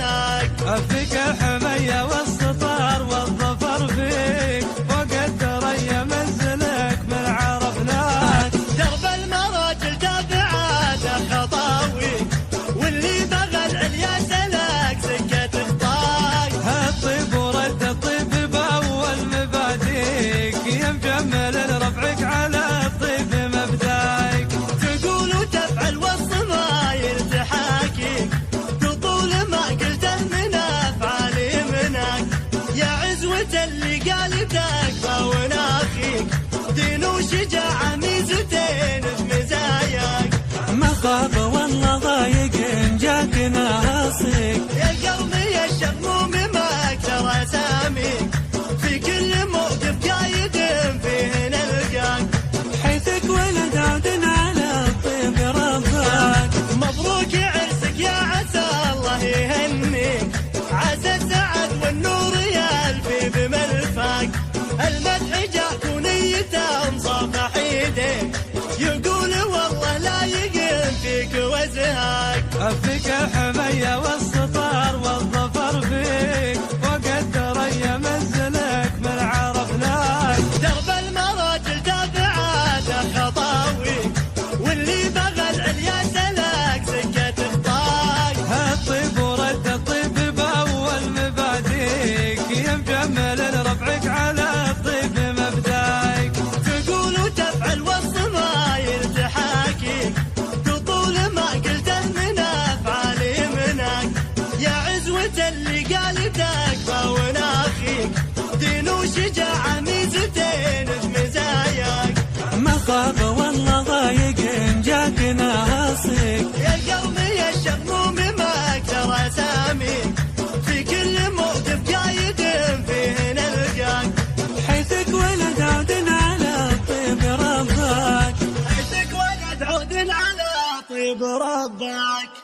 وزهاك. فيك الحمية والسطار والظفر فيك، وقد تريا منزلك من عرفناك. درب المراجل تابعاته خطاوي، واللي بغى العليا سلك سكة خطاك. الطيب ورد الطيب بأول مباديك، يا مجمل ربعك على الطيب مبداك. تقول وتفعل والصمايل تحاكيك، تطول ما قلته من افعالي منك. يا عزوة اللي قالتك فوناخيك، دين وشجاعة ميزتين بمزاياك. مخاض والله ضايق جاك ناصيك، يا قلبي الشموم ما اكثر اساميك، في كل موقف قايد فيه نلقاك. حيثك ولد عود على الطيب رباك. مبروك عرسك يا عسى الله يهنيك، عسى السعد والنور يلفي بملفاك. المدح جاك ونيته مصافح ايديك، يقول والله لا يقل فيك وزهاك. فيك الحمية والسطار والظفر فيك، وقد تريا منزلك من عرفناك. درب المراجل تابعاته خطاوي، واللي بغى العليا سلك سكة خطاك. الطيب ورد الطيب بأول مباديك، يا مجمل ربعك على الطيب مبداك. تقول وتفعل والصمايل تحاكيك، تطول ما قلته من افعالي منك. يا عزوة اللي قالتك فوناخيك، دين وشجاعة ميزتين بمزاياك. مخاض والله ضايق جاك ناصيك، يا قلبي الشموم ما اكثر اساميك، في كل موقف قايد فيه نلقاك. حيثك ولد عود على الطيب رباك. حيثك ولد عود على طيب ربك.